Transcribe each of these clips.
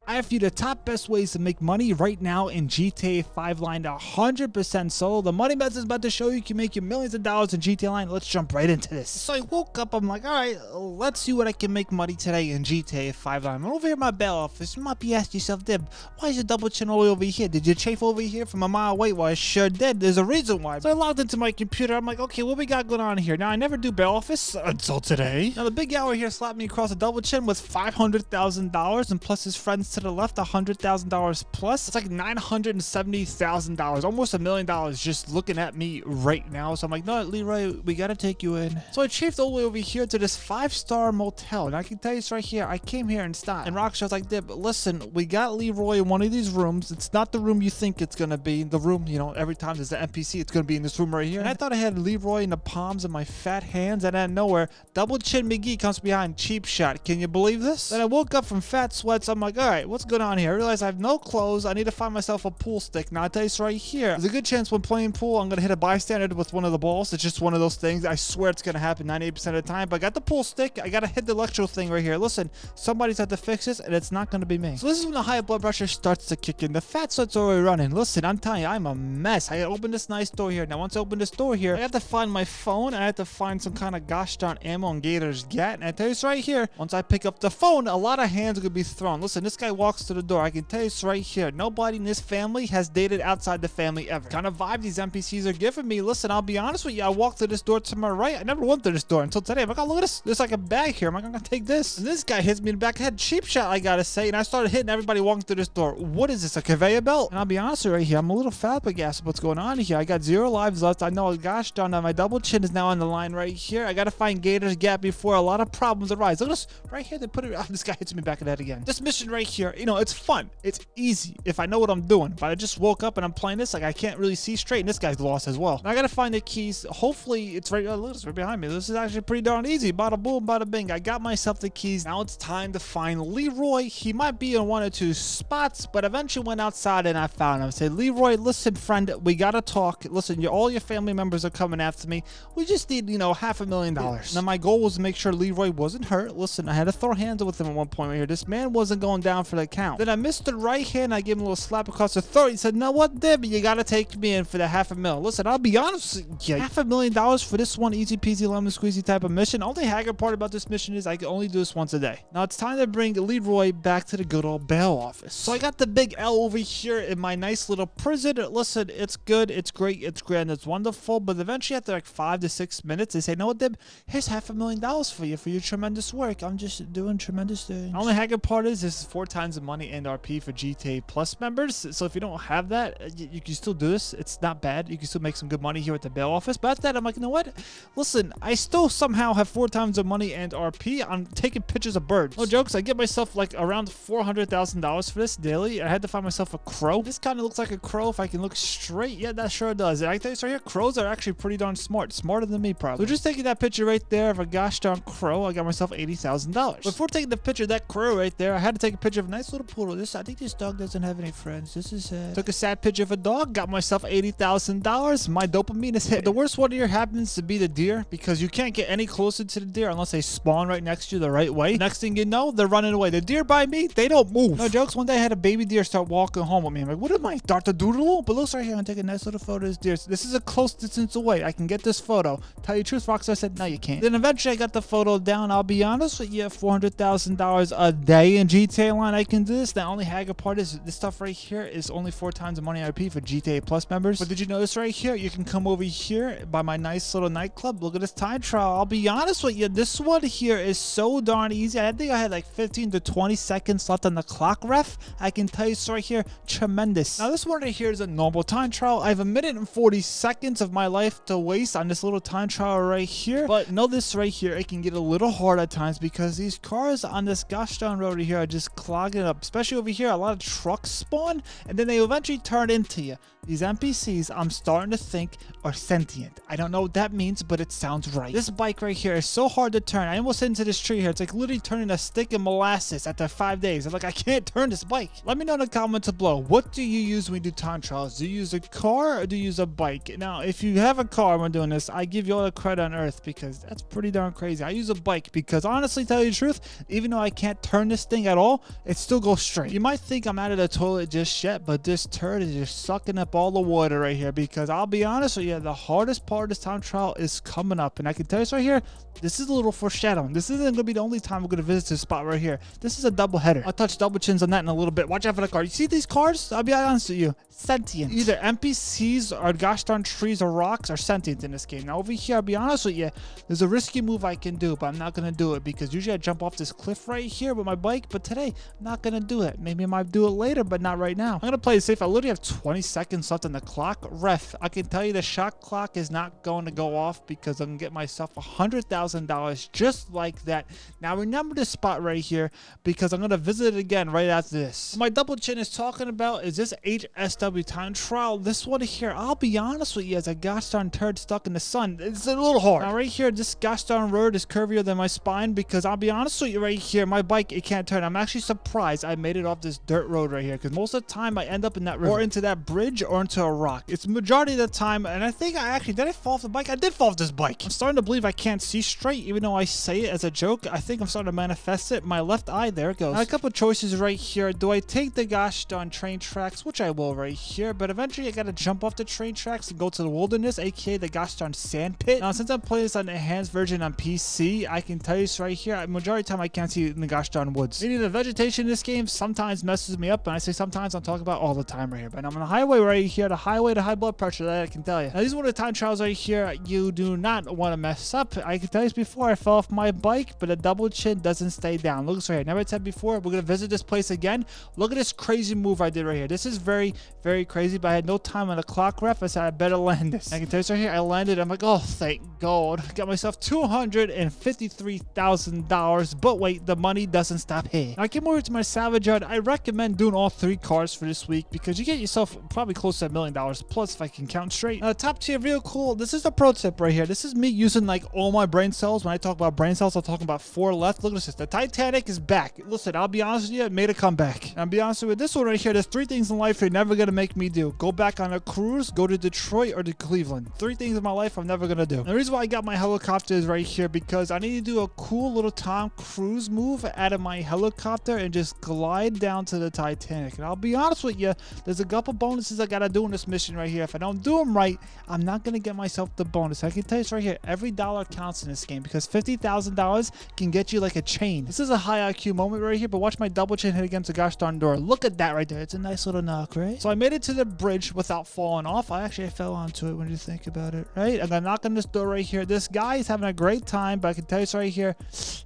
I have for you the top best ways to make money right now in GTA 5 Line 100% solo. The money method is about to show you can make you millions of dollars in GTA Line. Let's jump right into this. So I woke up, I'm like, all right, let's see what I can make money today in GTA 5 Line. I'm over here in my bail office. You might be asking yourself, Dib, why is your double chin all the way over here? Did you chafe over here from a mile away? Well, I sure did. There's a reason why. So I logged into my computer. I'm like, okay, what we got going on here? Now, I never do bail office until today. Now, the big guy over here slapped me across the double chin with $500,000 and plus his friends to the left, $100,000 plus. It's like $970,000, almost $1 million just looking at me right now. So I'm like, no, Leroy, we gotta take you in. So I chafed all the way over here to this 5-star motel, and I can tell you this right here, I came here and stopped. And Rockstar's like, Dib, listen, we got Leroy in one of these rooms. It's not the room you think it's gonna be. The room, you know, every time there's an NPC, it's gonna be in this room right here. And I thought I had Leroy in the palms of my fat hands, and out of nowhere, Double Chin McGee comes behind, cheap shot. Can you believe this? Then I woke up from fat sweats. I'm like, all right, what's going on here? I realize I have no clothes. I need to find myself a pool stick. Now, I tell you this right here, there's a good chance when playing pool, I'm gonna hit a bystander with one of the balls. It's just one of those things. I swear it's gonna happen 98% of the time. But I got the pool stick. I gotta hit the electro thing right here. Listen, somebody's had to fix this, and it's not gonna be me. So this is when the high blood pressure starts to kick in. The fat sweat's already running. Listen, I'm telling you, I'm a mess. I opened this nice door here. Now, once I open this door here, I have to find my phone, and I have to find some kind of gosh darn ammo and Gators gat. And I tell you this right here, once I pick up the phone, a lot of hands are gonna be thrown. Listen, this guy walks to the door. I can tell you this right here, nobody in this family has dated outside the family ever. Kind of vibe these NPCs are giving me. Listen, I'll be honest with you, I walked to this door to my right. I never went through this door until today. I'm like, oh, look at this. There's like a bag here. I'm like, I'm gonna take this. And this guy hits me in the back of the head. Cheap shot, I gotta say. And I started hitting everybody walking through this door. What is this, a conveyor belt? And I'll be honest with you right here, I'm a little flabbergasted what's going on here. I got 0 lives left. I know, gosh darn, my double chin is now on the line right here. I gotta find Gator's Gap before a lot of problems arise. Look at this right here. They put it. Oh, this guy hits me back in the head again. This mission right here, you know, it's fun. It's easy if I know what I'm doing. But I just woke up and I'm playing this, like I can't really see straight, and this guy's lost as well. Now I gotta find the keys. Hopefully it's right. Look, it's right behind me. This is actually pretty darn easy. Bada boom, bada bing. I got myself the keys. Now it's time to find Leroy. He might be in one or two spots, but eventually went outside and I found him. I said, Leroy, listen, friend, we gotta talk. Listen, all your family members are coming after me. We just need, you know, $500,000. Now my goal was to make sure Leroy wasn't hurt. Listen, I had to throw hands with him at one point right here. This man wasn't going down for the count. Then I missed the right hand. I gave him a little slap across the throat. He said, no, what, Debbie, you gotta take me in for the $500,000. Listen, I'll be honest with you, $500,000 for this one easy peasy lemon squeezy type of mission. Only haggard part about this mission is I can only do this once a day. Now it's time to bring Leroy back to the good old bail office. So I got the big L over here in my nice little prison. Listen, it's good, it's great, it's grand, it's wonderful, but eventually after like 5 to 6 minutes, they say, no, Deb, here's $500,000 for you for your tremendous work. I'm just doing tremendous things. The only haggard part is this is 4 times the money and RP for GTA Plus members. So if you don't have that, you can still do this. It's not bad. You can still make some good money here at the bail office. But after that, I'm like, you know what? Listen, I still somehow have 4 times the money and RP. I'm taking pictures of birds. No jokes. I get myself like around $400,000 for this daily. I had to find myself a crow. This kind of looks like a crow if I can look straight. Yeah, that sure does. And I tell you right here, crows are actually pretty darn smart. Smarter than me, probably. So just taking that picture right there of a gosh darn crow, I got myself $80,000. Before taking the picture of that crow right there, I had to take a picture of a nice little poodle. I think this dog doesn't have any friends. This is sad. Took a sad picture of a dog, got myself $80,000. My dopamine is hit. The worst one here happens to be the deer, because you can't get any closer to the deer unless they spawn right next to you the right way. Next thing you know, they're running away. The deer by me, they don't move. No jokes. One day I had a baby deer start walking home with me. I'm like, what am I, Dr. Doodle? But looks right here, I'm taking a nice little photo of this deer. This is a close distance away. I can get this photo. Tell you the truth, Rockstar said, no, you can't. Then eventually I got the photo down. I'll be honest with you, $400,000 a day in GTA Line. I can do this. The only haggard part is this stuff right here is only 4 times the money IP for GTA Plus members. But did you notice right here, you can come over here by my nice little nightclub. Look at this time trial. I'll be honest with you, this one here is so darn easy. I think I had like 15 to 20 seconds left on the clock, ref. I can tell you this right here, tremendous. Now this one right here is a normal time trial. I have 1 minute and 40 seconds of my life to waste on this little time trial right here. But know this right here, it can get a little hard at times because these cars on this gosh darn road here are just clogging it up. Especially over here, a lot of trucks spawn and then they eventually turn into you. These NPCs, I'm starting to think, are sentient. I don't know what that means, but it sounds right. This bike right here is so hard to turn. I almost hit into this tree here. It's like literally turning a stick of molasses after 5 days. I'm like, I can't turn this bike. Let me know in the comments below. What do you use when you do time trials? Do you use a car or do you use a bike? Now, if you have a car when doing this, I give you all the credit on earth because that's pretty darn crazy. I use a bike because honestly, tell you the truth, even though I can't turn this thing at all, it it still goes straight. You might think I'm out of the toilet just yet, but this turd is just sucking up all the water right here, because I'll be honest with you, the hardest part of this time trial is coming up. And I can tell you this right here, this is a little foreshadowing. This isn't going to be the only time we're going to visit this spot right here. This is a double header. I'll touch double chins on that in a little bit. Watch out for the card. You see these cards? I'll be honest with you. Sentient. Either NPCs or gosh darn trees or rocks are sentient in this game. Now over here, I'll be honest with you, there's a risky move I can do, but I'm not going to do it because usually I jump off this cliff right here with my bike, but today I'm not going to do it. Maybe I might do it later, but not right now. I'm going to play it safe. I literally have 20 seconds left on the clock. Ref, I can tell you the shot clock is not going to go off because I'm going to get myself $100,000 just like that. Now remember this spot right here because I'm going to visit it again right after this. My double chin is talking about is this HSW time trial. This one here, I'll be honest with you, as a gosh darn turd stuck in the sun, it's a little hard. Now right here, this gosh darn road is curvier than my spine because I'll be honest with you right here, my bike, it can't turn. I'm actually surprised I made it off this dirt road right here because most of the time I end up in that river or into that bridge or into a rock. It's the majority of the time, and I think did I fall off the bike? I did fall off this bike. I'm starting to believe I can't see straight even though I say it as a joke. I think I'm starting to manifest it. My left eye, there it goes. Now, a couple choices right here. Do I take the gosh darn train tracks, which I will right here, but eventually I gotta jump off the train tracks and go to the wilderness, aka the gosh darn sand pit. Now since I'm playing this on the enhanced version on PC, I can tell you this right here, majority of the time I can't see in the gosh darn woods. Meaning the vegetation in this game sometimes messes me up, and I say sometimes, I'm talking about all the time right here. But I'm on the highway right here, the highway to high blood pressure, that I can tell you. Now these are one of the time trials right here you do not want to mess up. I can tell you this before, I fell off my bike, but a double chin doesn't stay down. Look at this right here. Never said before, we're gonna visit this place again. Look at this crazy move I did right here. This is very, very crazy, but I had no time on the clock, ref. I said I better land this. I can tell you this right here, I landed. I'm like, oh, thank God. Got myself $253,000, but wait, the money doesn't stop here. Now, I came over to my salvage yard. I recommend doing all 3 cars for this week because you get yourself probably close to $1 million plus if I can count straight. Top tier, real cool. This is a pro tip right here. This is me using like all my brain cells. When I talk about brain cells, I'm talking about 4 left. Look at this. The Titanic is back. Listen, I'll be honest with you, it made a comeback. And I'll be honest with you, this one right here, there's 3 things in life you're never gonna make me do. Go back on a cruise, go to Detroit, or to Cleveland. 3 things in my life I'm never gonna do. And the reason why I got my helicopter is right here because I need to do a cool little Tom Cruise move out of my helicopter and just glide down to the Titanic. And I'll be honest with you, there's a couple bonuses I gotta do in this mission right here. If I don't do them right, I'm not gonna get myself the bonus. I can tell you this right here, every dollar counts in this game because $50,000 can get you like a chain. This is a high IQ moment right here, but watch my double chin hit against the gosh darn door. Look at that right there. It's a nice little knock, right? So I made it to the bridge without falling off. I fell onto it when you think about it, right? I'm gonna knock on this door right here. This guy is having a great time, but I can tell you this right here,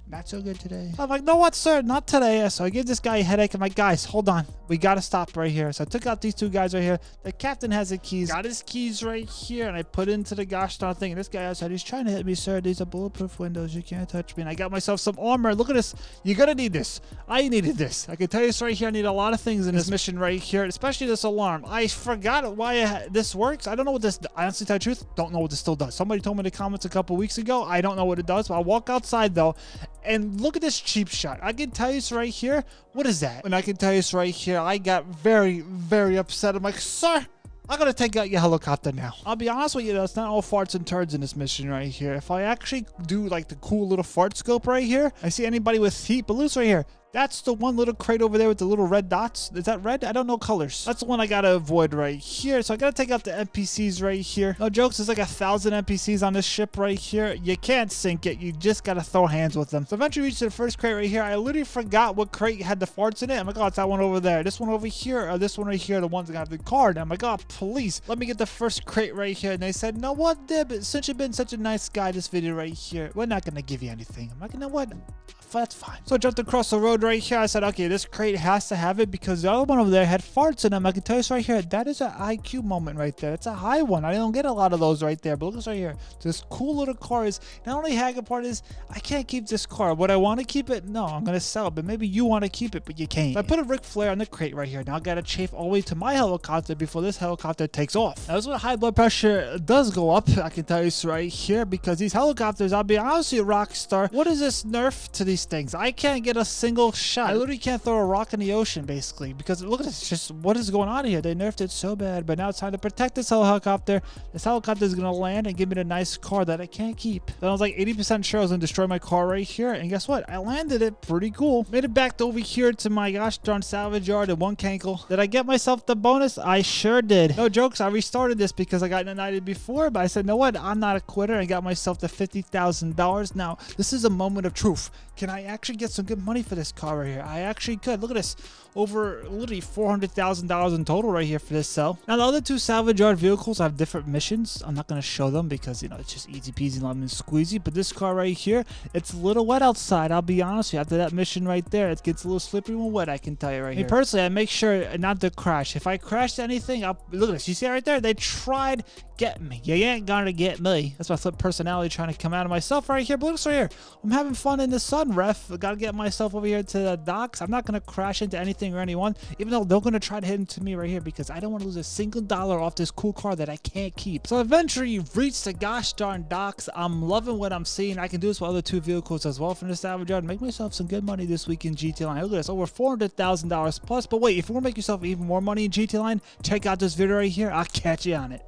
not so good today. I'm like, no, what, sir? Not today. So I give this guy a headache. I'm like, guys, hold on. We gotta stop right here. So I took out these 2 guys right here. The captain has the keys. Got his keys right here, and I put into the gosh darn thing. And this guy outside, he's trying to hit me, sir. These are bulletproof windows. You can't touch me. And I got myself some armor. Look at this. You're gonna need this. I needed this. I can tell you this right here. I need a lot of things in this mission right here, especially this alarm. I forgot why this works. I don't know what this, honestly, to tell you the truth, don't know what this still does. Somebody told me in the comments a couple weeks ago. I don't know what it does, but I'll walk outside though. And look at this cheap shot. I can tell you this right here. What is that? And I can tell you this right here. I got very, very upset. I'm like, sir, I'm gonna take out your helicopter now. I'll be honest with you though, it's not all farts and turds in this mission right here. If I actually do like the cool little fart scope right here, I see anybody with heat balloons right here. That's the one little crate over there with the little red dots. Is that red? I don't know colors. That's the one I gotta avoid right here. So I gotta take out the NPCs right here. No jokes, there's like 1,000 NPCs on this ship right here. You can't sink it. You just gotta throw hands with them. So eventually reached the first crate right here. I literally forgot what crate had the farts in it. I'm like, oh, it's that one over there. This one over here, or this one right here, the ones that got the card. I'm like, oh, please, let me get the first crate right here. And they said, no, what, Dib? Since you've been such a nice guy this video right here, we're not gonna give you anything. I'm like, you know what? That's fine. So I jumped across the road right here. I said, okay, this crate has to have it because the other one over there had farts in them. I can tell you this right here. That is an IQ moment right there. It's a high one. I don't get a lot of those right there. But look at this right here. This cool little car is, not only haggard part is, I can't keep this car. Would I want to keep it? No, I'm going to sell it. But maybe you want to keep it, but you can't. So I put a Ric Flair on the crate right here. Now I got to chafe all the way to my helicopter before this helicopter takes off. Now this is what high blood pressure does go up. I can tell you this right here because these helicopters, I'll be honest with you, Rockstar, what is this nerf to these things? I can't get a single single shot. I literally can't throw a rock in the ocean, basically, because look at this. Just what is going on here? They nerfed it so bad, but now it's time to protect this helicopter. This helicopter is gonna land and give me the nice car that I can't keep. Then I was like 80% sure I was gonna destroy my car right here, and guess what? I landed it pretty cool. Made it back over here to my gosh darn salvage yard in one cankle. Did I get myself the bonus? I sure did. No jokes. I restarted this because I got united before, but I said, no what? I'm not a quitter. I got myself the $50,000. Now, this is a moment of truth. Can I actually get some good money for this car right here? I actually could. Look at this. Over literally $400,000 in total right here for this sell. Now, the other two salvage yard vehicles have different missions. I'm not going to show them because, you know, it's just easy peasy lemon squeezy. But this car right here, it's a little wet outside. I'll be honest with you. After that mission right there, it gets a little slippery when wet, I can tell you right here. Personally, I make sure not to crash. If I crash anything, look at this. You see that right there? They tried getting me. You ain't gonna get me. That's my flip personality trying to come out of myself right here. But look right here. I'm having fun in the sun, ref. I gotta get myself over here to the docks. I'm not gonna crash into anything or anyone, even though they're gonna try to hit into me right here because I don't want to lose a single dollar off this cool car that I can't keep. So eventually you've reached the gosh darn docks. I'm loving what I'm seeing. I can do this with other two vehicles as well from the salvage yard. Make myself some good money this week in GT Line. Look at this, over $400,000 plus. But wait, if you want to make yourself even more money in GT Line, check out this video right here. I'll catch you on it.